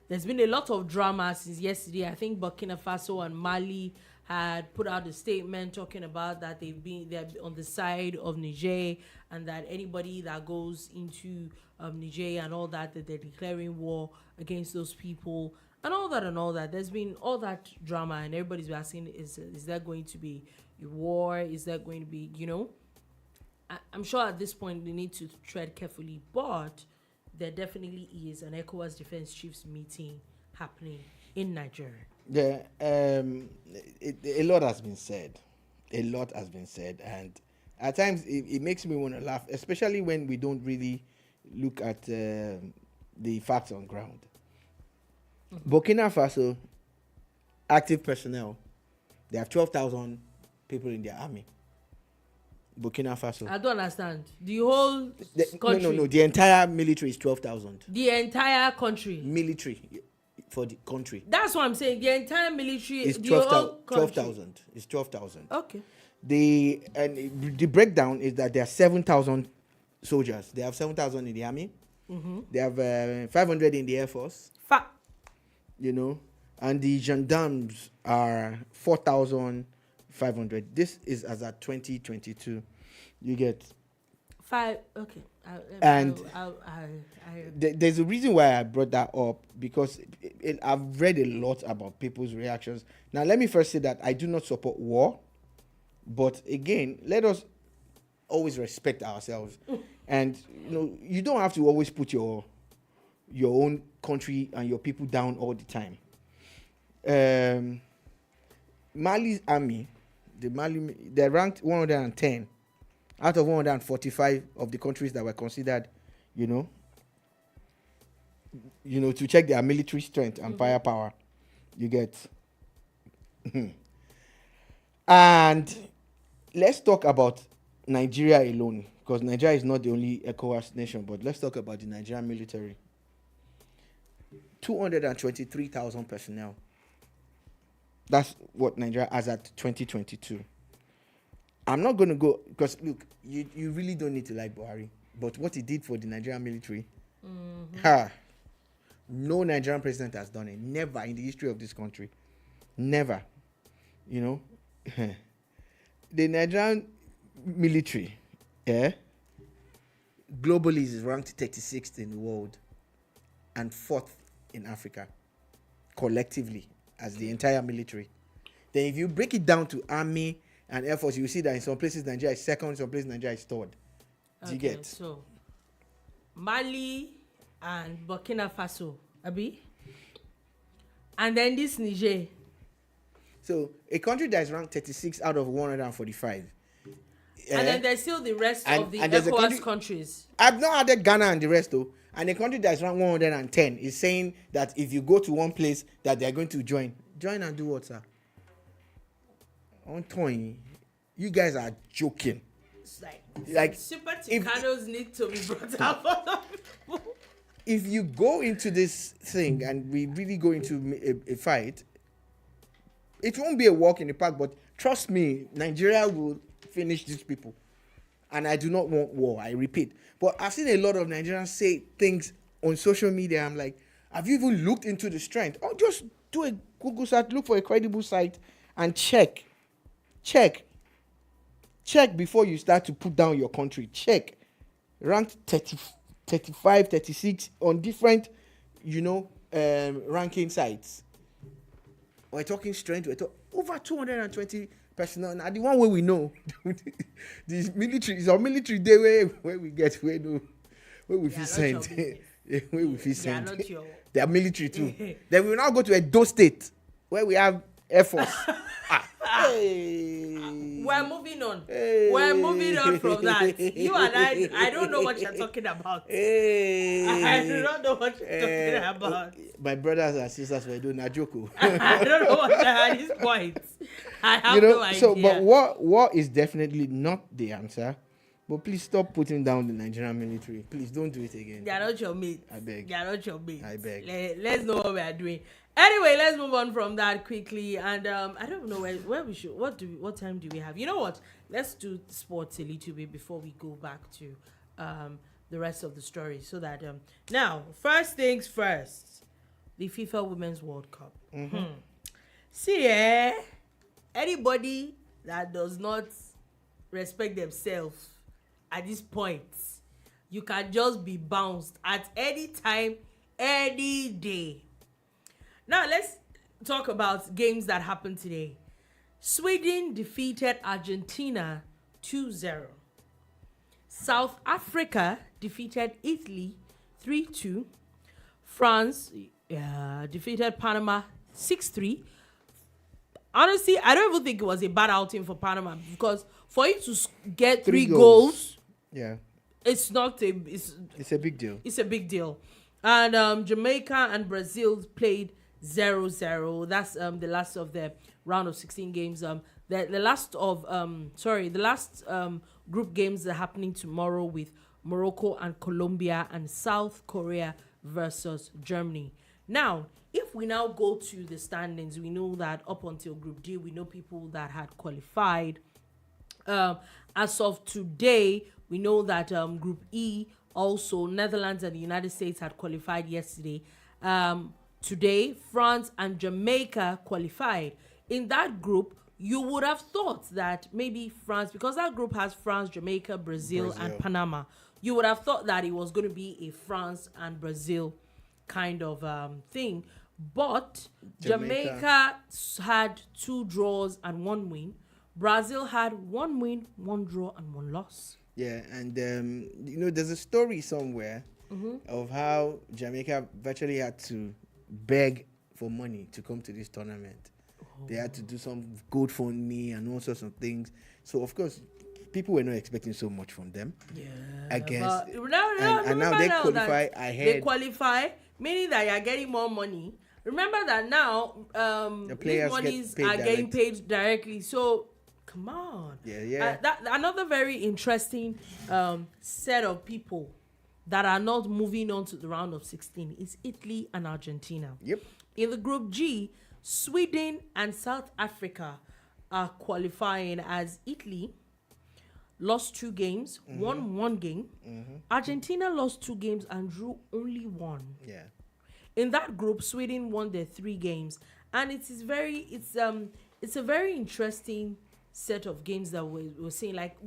there's been a lot of drama since yesterday. I think Burkina Faso and Mali had put out a statement talking about that they're on the side of Niger, and that anybody that goes into Niger and all that they're declaring war against those people. And all that. There's been all that drama, and everybody's asking, is there going to be a war? Is there going to be, I'm sure at this point they need to tread carefully, but there definitely is an ECOWAS Defence Chiefs meeting happening in Nigeria. Yeah, a lot has been said. And at times it makes me want to laugh, especially when we don't really look at the facts on ground. Burkina Faso, active personnel, they have 12,000 people in their army. Burkina Faso. I don't understand. The whole country? No. The entire military is 12,000. The entire country? Military for the country. That's what I'm saying. The entire military is 12,000. It's 12,000. Okay. The breakdown is that there are 7,000 soldiers. They have 7,000 in the army. Mm-hmm. They have 500 in the Air Force. And the gendarmes are 4,500. This is as at 2022. You get 5. Okay. There's a reason why I brought that up, because I've read a lot about people's reactions. Now, let me first say that I do not support war, but again, let us always respect ourselves. And you don't have to always put your own country and your people down all the time. Mali's army, they're ranked 110 out of 145 of the countries that were considered, to check their military strength and firepower. You get. And let's talk about Nigeria alone, because Nigeria is not the only ECOWAS nation, but let's talk about the Nigerian military. 223,000 personnel. That's what Nigeria has at 2022. I'm not going to go, because look, you really don't need to like Buhari, but what he did for the Nigerian military, no Nigerian president has done it. Never in the history of this country. Never. The Nigerian military, globally is ranked 36th in the world and 4th in Africa, collectively, as the entire military. Then if you break it down to army and air force, you see that in some places Nigeria is second, in some places Nigeria is third. Do you get? So Mali and Burkina Faso, Abi, and then this Niger. So a country that is ranked 36 out of 145. And then there's still the rest of the ECOWAS countries. I've not added Ghana and the rest though. And a country that's ranked 110 is saying that if you go to one place that they're going to join and do what, sir? On Tony, you guys are joking. It's like Super Tucanos need to be brought up. If you go into this thing and we really go into a fight, it won't be a walk in the park, but trust me, Nigeria will finish these people. And I do not want war, I repeat. But I've seen a lot of Nigerians say things on social media. I'm like, have you even looked into the strength? Or just do a Google search, look for a credible site and check before you start to put down your country. Check. Ranked 30, 35, 36 on different, ranking sites. We're talking strength. We're talking over 220 personnel. Now, the one way we know, the military is our military day where we get where we feel sent. Where we feel sent. Not your... They are military too. Then we will now go to Edo State, where we have Air Force. Hey. We're moving on. Hey. We're moving on from that. You and I don't know what you're talking about. Hey. I do not know what you're talking about. My brothers and sisters were doing Niger Coup. I don't know what at this point. I have no idea. So, but what is definitely not the answer. But please stop putting down the Nigerian military. Please don't do it again. They are not your mates. I beg. They are not your mates. I beg. Let's know what we are doing. Anyway, let's move on from that quickly. And I don't know where we should. What time do we have? You know what? Let's do sports a little bit before we go back to the rest of the story. So that now, first things first, the FIFA Women's World Cup. Mm-hmm. See, anybody that does not respect themselves at this point, you can just be bounced at any time, any day. Now, let's talk about games that happened today. Sweden defeated Argentina 2-0. South Africa defeated Italy 3-2. France defeated Panama 6-3. Honestly, I don't even think it was a bad outing for Panama, because for you to get three goals, it's not a it's a big deal. It's a big deal. And Jamaica and Brazil played 0-0. That's the last of the round of 16 games. The last group games are happening tomorrow with Morocco and Colombia and South Korea versus Germany. Now, if we now go to the standings, we know that up until Group D, we know people that had qualified. As of today, we know that Group E, also Netherlands and the United States had qualified yesterday. Today, France and Jamaica qualified. In that group, you would have thought that maybe France, because that group has France, Jamaica, Brazil, and Panama, you would have thought that it was going to be a France and Brazil kind of thing. But Jamaica had 2 draws and 1 win. Brazil had 1 win, 1 draw, and 1 loss. Yeah, and there's a story somewhere of how Jamaica virtually had to beg for money to come to this tournament. They had to do some GoFundMe and all sorts of things. So, of course, people were not expecting so much from them. Yeah, I guess. And now they qualify ahead. They qualify, meaning that you're getting more money. Remember that now the players monies are getting paid directly. So, come on. Yeah. Another very interesting set of people that are not moving on to the round of 16 is Italy and Argentina. Yep. In the Group G, Sweden and South Africa are qualifying, as Italy lost 2 games, won 1 game. Argentina lost 2 games and drew only 1. Yeah. In that group, Sweden won their 3 games, and it's a very interesting set of games that we're seeing. Like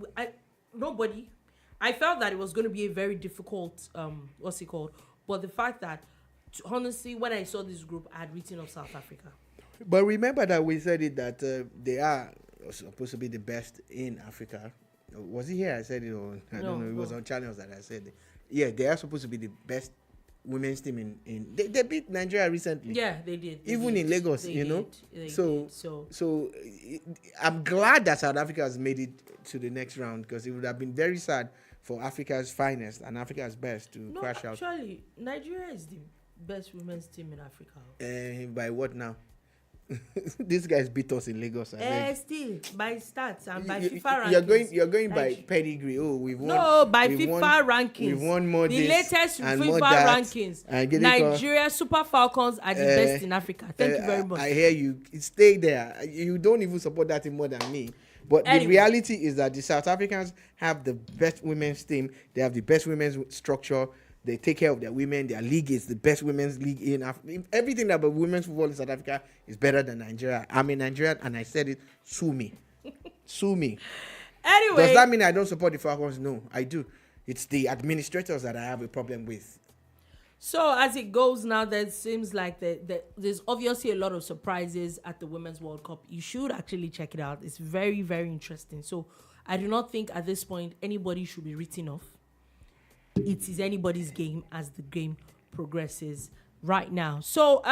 I felt that it was going to be a very difficult but the fact that, honestly, when I saw this group, I had written off South Africa. But remember that we said it that they are supposed to be the best in Africa. Was it here I said it, or I don't know, it was on channels that I said it. Yeah, they are supposed to be the best women's team in they beat Nigeria recently. Yeah, they did. Even in Lagos, So I'm glad that South Africa has made it to the next round, because it would have been very sad for Africa's finest and Africa's best to crash out. Actually, Nigeria is the best women's team in Africa. By what now? These guys beat us in Lagos. Still by stats and by FIFA rankings. You're going by pedigree. Oh, we've won. No, by FIFA rankings. We've won more. The latest FIFA rankings. Nigeria Super Falcons are the best in Africa. Thank you very much. I hear you. Stay there. You don't even support that team more than me. But the reality is that the South Africans have the best women's team. They have the best women's structure. They take care of their women. Their league is the best women's league in Africa. Everything about women's football in South Africa is better than Nigeria. I'm a Nigerian, and I said it. Sue me. Sue me. Anyway. Does that mean I don't support the Falcons? No, I do. It's the administrators that I have a problem with. So as it goes now, there seems like there's obviously a lot of surprises at the Women's World Cup. You should actually check it out. It's very, very interesting. So I do not think at this point anybody should be written off. it is anybody's game as the game progresses right now. So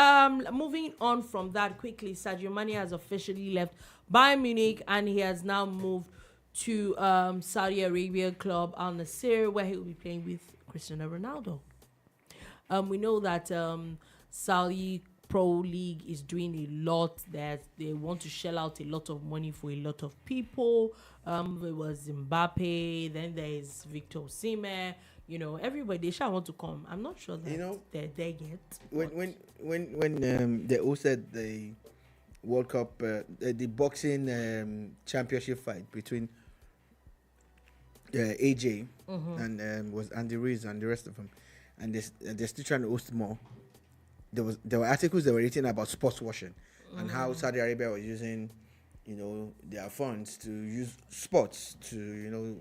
moving on from that quickly, Sadio Mane has officially left Bayern Munich and he has now moved to Saudi Arabia club Al Nassr, where he will be playing with Cristiano Ronaldo. We know that Saudi Pro League is doing a lot, that they want to shell out a lot of money for a lot of people. There was Mbappe, then there is Victor Osimhen. You know, everybody, they shall want to come. I'm not sure that they're there yet. When they hosted the World Cup, the boxing championship fight between AJ and was Andy Ruiz and the rest of them, and they're still trying to host more. There were articles that were written about sports washing and how Saudi Arabia was using, their funds to use sports to,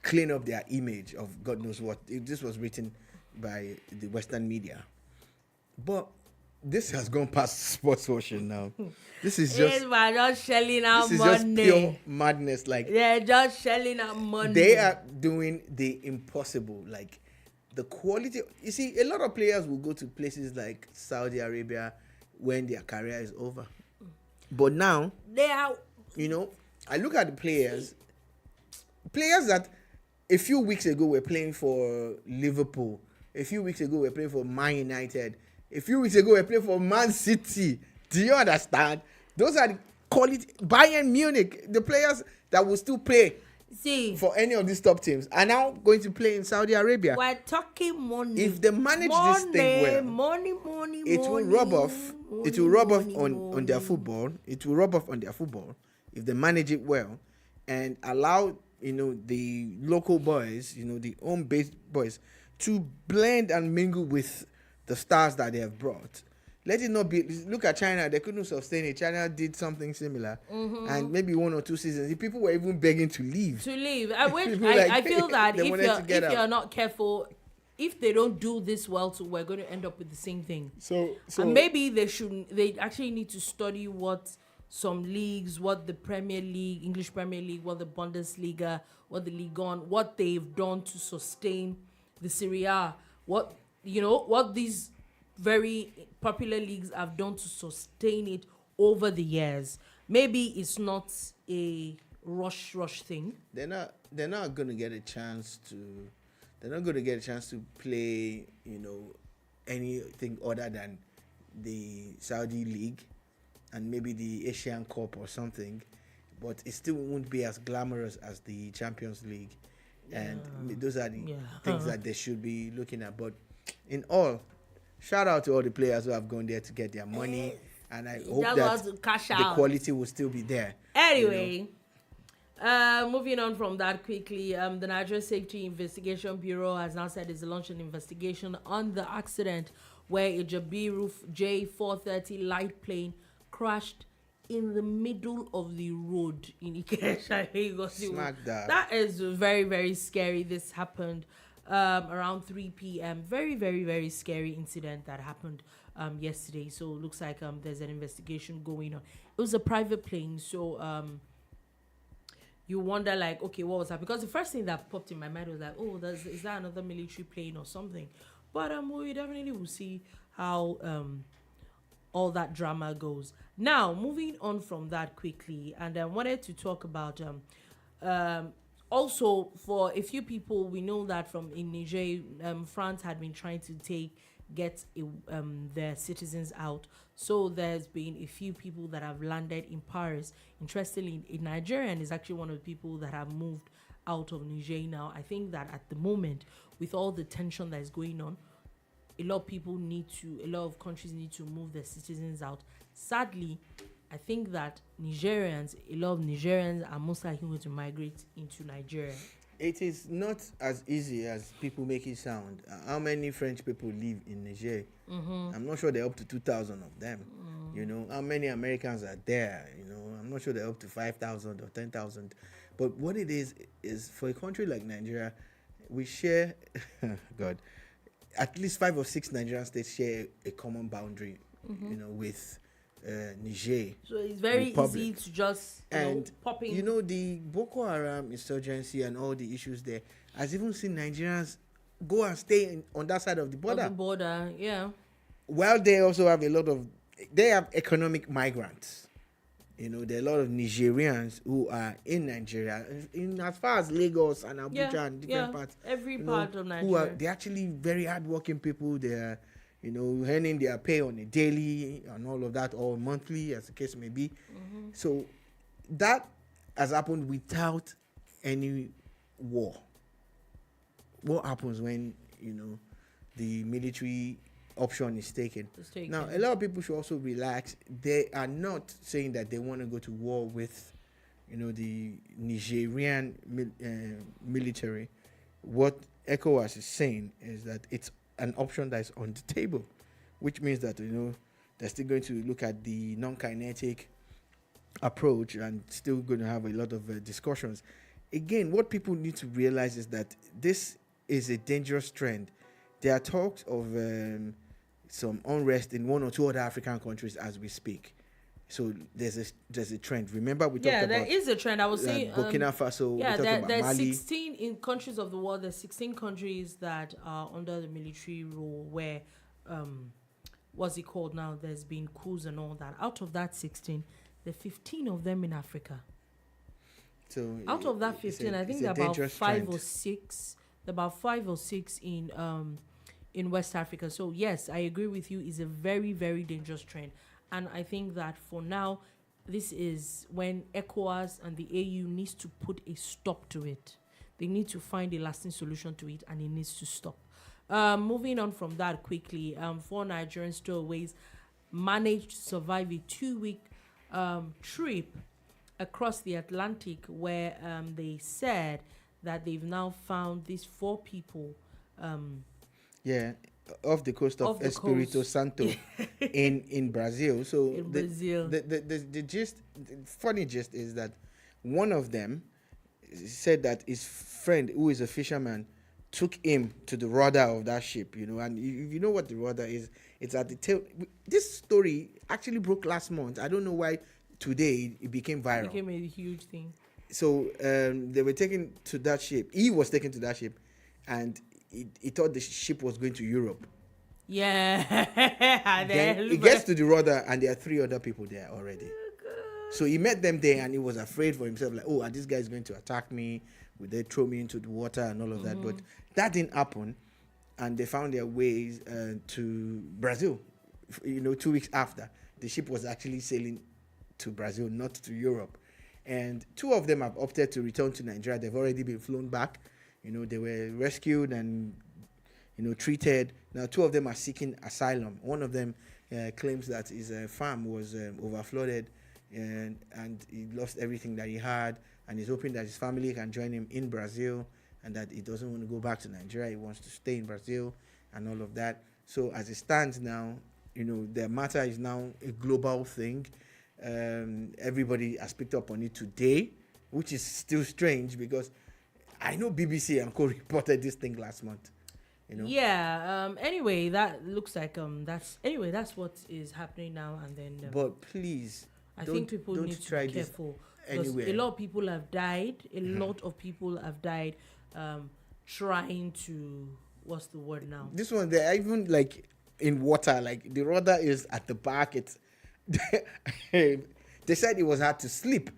clean up their image of God knows what. This was written by the Western media. But this has gone past sports washing now. This is just shelling out money. This is just pure madness. Like, they're just shelling out money. They are doing the impossible. Like, the quality. You see, a lot of players will go to places like Saudi Arabia when their career is over. But now, they are. I look at the players that a few weeks ago were playing for Liverpool. A few weeks ago were playing for Man United. A few weeks ago were playing for Man City. Do you understand? Those are the quality. Bayern Munich, the players that will still play for any of these top teams are now going to play in Saudi Arabia. We're talking money. If they manage this thing well, money, it will rub off. It will rub off on their football. It will rub off on their football if they manage it well and allow the local boys, the home-based boys, to blend and mingle with the stars that they have brought. Let it not be. Look at China; they couldn't sustain it. China did something similar, and maybe 1 or 2 seasons, the people were even begging to leave. I feel that if you're not careful, if they don't do this well, so we're going to end up with the same thing. So and maybe they actually need to study what some leagues, what the Premier League, English Premier League, what the Bundesliga, what the Ligue 1, what they've done to sustain the Serie A, what these very popular leagues have done to sustain it over the years. Maybe it's not a rush thing. They're not going to get a chance to. They're not going to get a chance to play, anything other than the Saudi League and maybe the Asian Cup or something, but it still won't be as glamorous as the Champions League. And those are the things that they should be looking at. But in all, shout out to all the players who have gone there to get their money, and I hope that the quality will still be there. Anyway, moving on from that quickly, the Nigerian Safety Investigation Bureau has now said it's launched an investigation on the accident where a Jabiru J430 light plane crashed in the middle of the road in Ikeja, Lagos. That is very, very scary. This happened around 3 p.m. Very, very, very scary incident that happened yesterday. So it looks like there's an investigation going on. It was a private plane, so you wonder, like, okay, what was that? Because the first thing that popped in my mind was like, oh, is that another military plane or something? But we definitely will see how all that drama goes. Now, moving on from that quickly, and I wanted to talk about also for a few people, we know that from in Niger, France had been trying to get their citizens out. So there's been a few people that have landed in Paris. Interestingly, a Nigerian is actually one of the people that have moved out of Niger now. I think that at the moment, with all the tension that is going on, a lot of countries need to move their citizens out. Sadly, I think that a lot of Nigerians are most likely going to migrate into Nigeria. It is not as easy as people make it sound. How many French people live in Niger? I'm not sure they're up to 2,000 of them. How many Americans are there? I'm not sure they're up to 5,000 or 10,000. But what it is for a country like Nigeria, we share, at least 5 or 6 Nigerian states share a common boundary, with Niger. So it's very Republic. Easy to just pop in. The Boko Haram insurgency and all the issues there has even seen Nigerians go and stay on that side of the border. While they also have they have economic migrants. You know, there are a lot of Nigerians who are in Nigeria, in as far as Lagos and Abuja and different parts. Every part of Nigeria. They're actually very hardworking people. They're, earning their pay on a daily and all of that, or monthly, as the case may be. Mm-hmm. So that has happened without any war. What happens when, the military option is taken? Now, a lot of people should also relax. They are not saying that they want to go to war with, the Nigerian military. What ECOWAS is saying is that it's an option that is on the table, which means that, they're still going to look at the non-kinetic approach and still going to have a lot of discussions. Again, what people need to realize is that this is a dangerous trend. There are talks of some unrest in one or two other African countries as we speak. So there's a trend. Remember we talked about... Yeah, there is a trend. I was saying... Burkina Faso. Yeah, there's Mali. 16 in countries of the world. There's 16 countries that are under the military rule where... what's it called now? There's been coups and all that. Out of that 16, there are 15 of them in Africa. So out of that 15, I think there are about 5 or 6. There are about 5 or 6 in West Africa. So yes, I agree with you. It's a very, very dangerous trend. And I think that for now, this is when ECOWAS and the AU needs to put a stop to it. They need to find a lasting solution to it, and it needs to stop. Moving on from that quickly, 4 Nigerian stowaways managed to survive a 2-week trip across the Atlantic, where they said that they've now found these 4 people. Off the coast of Espirito Santo in Brazil. So the gist, the funny gist is that one of them said that his friend, who is a fisherman, took him to the rudder of that ship, and you know what the rudder is. It's at the tail. This story actually broke last month. I don't know why today it became viral. It became a huge thing. So they were taken to that ship. He was taken to that ship, and he thought the ship was going to Europe. Yeah. Then he gets to the rudder, and there are 3 other people there already. So he met them there, and he was afraid for himself, like, oh, this guy is going to attack me. Will they throw me into the water and all of that? But that didn't happen, and they found their ways to Brazil. 2 weeks after, the ship was actually sailing to Brazil, not to Europe. And 2 of them have opted to return to Nigeria. They've already been flown back. They were rescued and, treated. Now, 2 of them are seeking asylum. One of them claims that his farm was overflooded and he lost everything that he had, and he's hoping that his family can join him in Brazil, and that he doesn't want to go back to Nigeria. He wants to stay in Brazil and all of that. So as it stands now, the matter is now a global thing. Everybody has picked up on it today, which is still strange because I know BBC and Co reported this thing last month. Yeah. Anyway, that looks like that's what is happening now. And then. But please, I think people need to be careful. Because a lot of people have died. A lot of people have died trying to. What's the word now? This one, they're even like in water. Like the rudder is at the back. It's. They said it was hard to sleep.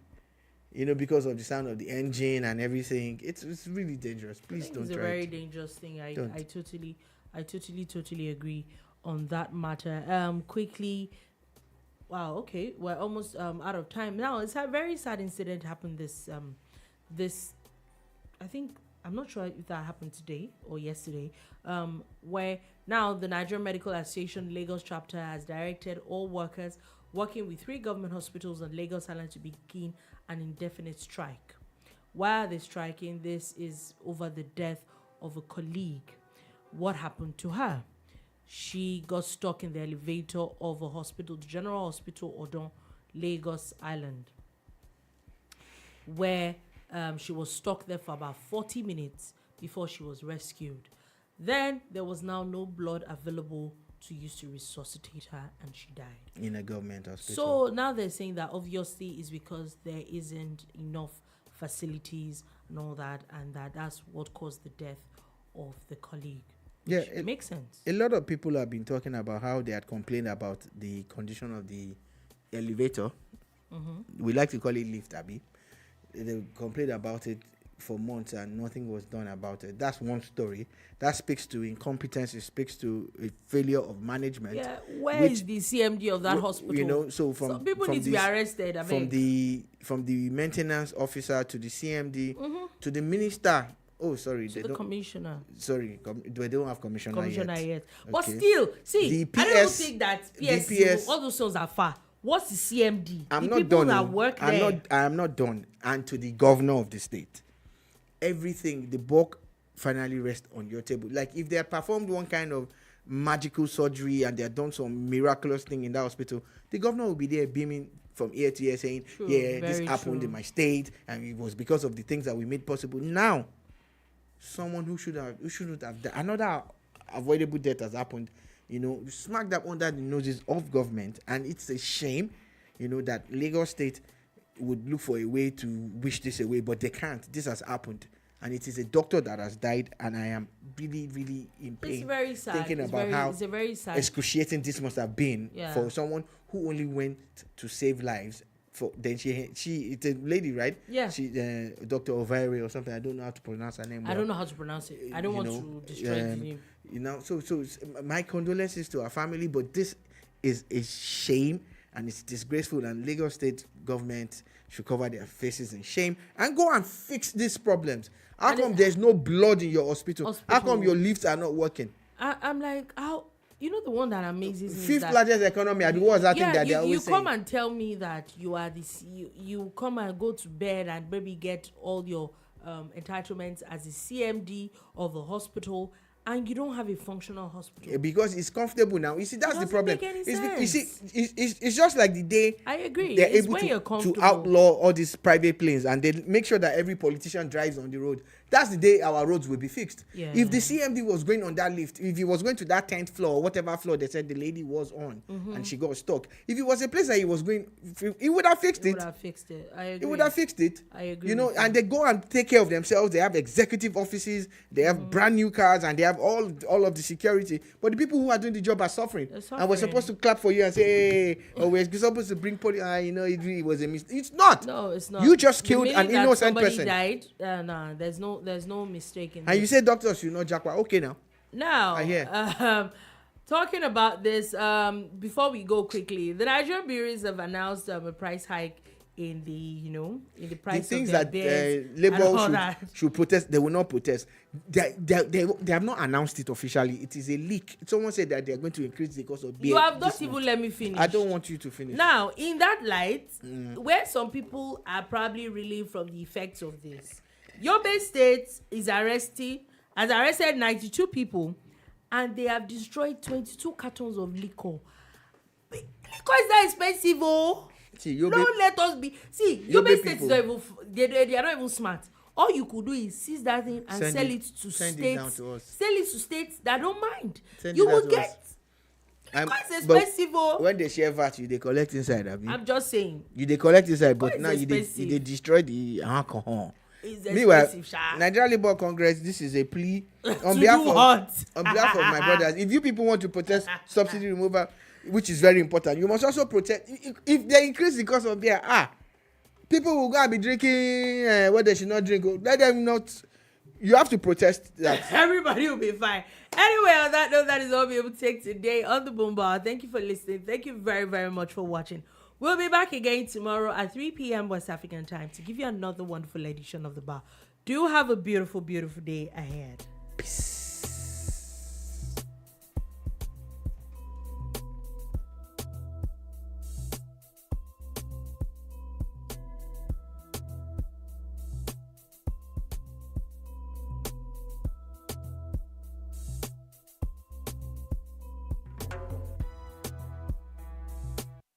Because of the sound of the engine and everything. It's really dangerous. Please don't try it. It's a very dangerous thing. I totally agree on that matter. Quickly, wow, okay, we're almost out of time. Now, it's a very sad incident happened this, I think, I'm not sure if that happened today or yesterday, where now the Nigerian Medical Association Lagos chapter has directed all workers working with 3 government hospitals on Lagos Island to begin an indefinite strike. Why are they striking? This is over the death of a colleague. What happened to her? She got stuck in the elevator of a hospital, the General Hospital Odon, Lagos Island, where she was stuck there for about 40 minutes before she was rescued. Then there was now no blood available to use to resuscitate her, and she died in a government hospital. So now they're saying that obviously is because there isn't enough facilities and all that, and that's what caused the death of the colleague. Yeah, it makes sense. A lot of people have been talking about how they had complained about the condition of the elevator. We like to call it lift, Abby. They complained about it for months and nothing was done about it. That's one story. That speaks to incompetence. It speaks to a failure of management. Yeah, where is the CMD of that hospital? You know, so some people need to be arrested. From the maintenance officer to the CMD to the minister. Oh, sorry. To the commissioner. Sorry, they don't have commissioner yet. Okay. But still, see, I don't think that PSU, all those things are far. What's the CMD? I'm the not people done. That work there. I am not done. And to the governor of the state, everything, the bulk finally rests on your table. Like if they had performed one kind of magical surgery and they had done some miraculous thing in that hospital, the governor will be there beaming from ear to ear saying, this happened in my state and it was because of the things that we made possible. Now, someone who shouldn't have done, another avoidable death has happened. You know, smack that under the noses of government, and it's a shame, you know, that Lagos State would look for a way to wish this away, but they can't. This has happened, and it is a doctor that has died, and I am really, really in pain. It's very sad. Thinking about how excruciating this must have been for someone who only went to save lives. Then she it's a lady, right? Yeah. She Dr. Overi or something. I don't know how to pronounce her name. I don't know how to pronounce it. I don't want to destroy the name. You know, so my condolences to our family, but this is a shame and it's disgraceful, and Lagos State government should cover their faces in shame and go and fix these problems. How come there's no blood in your hospital? How come your lifts are not working? I'm like, how? You know, the one that amazes me. Fifth largest economy. What was that thing that they always say? You come and tell me that you are this. You come and go to bed and maybe get all your entitlements as a CMD of a hospital, and you don't have a functional hospital. Because it's comfortable now. You see, that's the problem. Make any sense. You see, it's just like the day I agree. they're able to outlaw all these private planes and they make sure that every politician drives on the road. That's the day our roads will be fixed. Yeah. If the CMD was going on that lift, if he was going to that 10th floor or whatever floor they said the lady was on and she got stuck, if it was a place that he was going, he would have fixed it. He would have fixed it. I agree. He would have fixed it. I agree. You know, and they go and take care of themselves. They have executive offices. They have brand new cars and they have all of the security. But the people who are doing the job are suffering. And we're supposed to clap for you and say, hey, we're supposed to bring police. You know, it was a mistake. It's not. No, it's not. You just killed an innocent person. Somebody died. No, there's no mistake in and you say doctors should not jackpot. Okay now. Now, I hear. Talking about this, before we go quickly, the Nigerian Breweries have announced a price hike in the price the things of their that beers Labour should protest. They will not protest. They have not announced it officially. It is a leak. Someone said that they are going to increase the cost of beer. You have not even let me finish. I don't want you to finish. Now, in that light, where some people are probably relieved from the effects of this, Yobe State has arrested 92 people, and they have destroyed 22 cartons of liquor. Liquor is that expensive, oh. See, don't let us be. See, Yobe State is not even. They are not even smart. All you could do is seize that thing and sell it to states. Sell it to states that don't mind. You will get. Liquor is expensive, oh. When they share VAT, they collect inside. I'm just saying. You collect inside, but now you destroy the alcohol. Meanwhile, Nigerian Labour Congress, this is a plea on behalf of my brothers. If you people want to protest subsidy removal, which is very important, you must also protest. If they increase the cost of beer, people will go and be drinking what they should not drink. Let them not. You have to protest that. Everybody will be fine. Anyway, on that note, that is all we'll be able to take today on the Boom Bar. Thank you for listening. Thank you very, very much for watching. We'll be back again tomorrow at 3 p.m. West African time to give you another wonderful edition of the bar. Do have a beautiful, beautiful day ahead. Peace.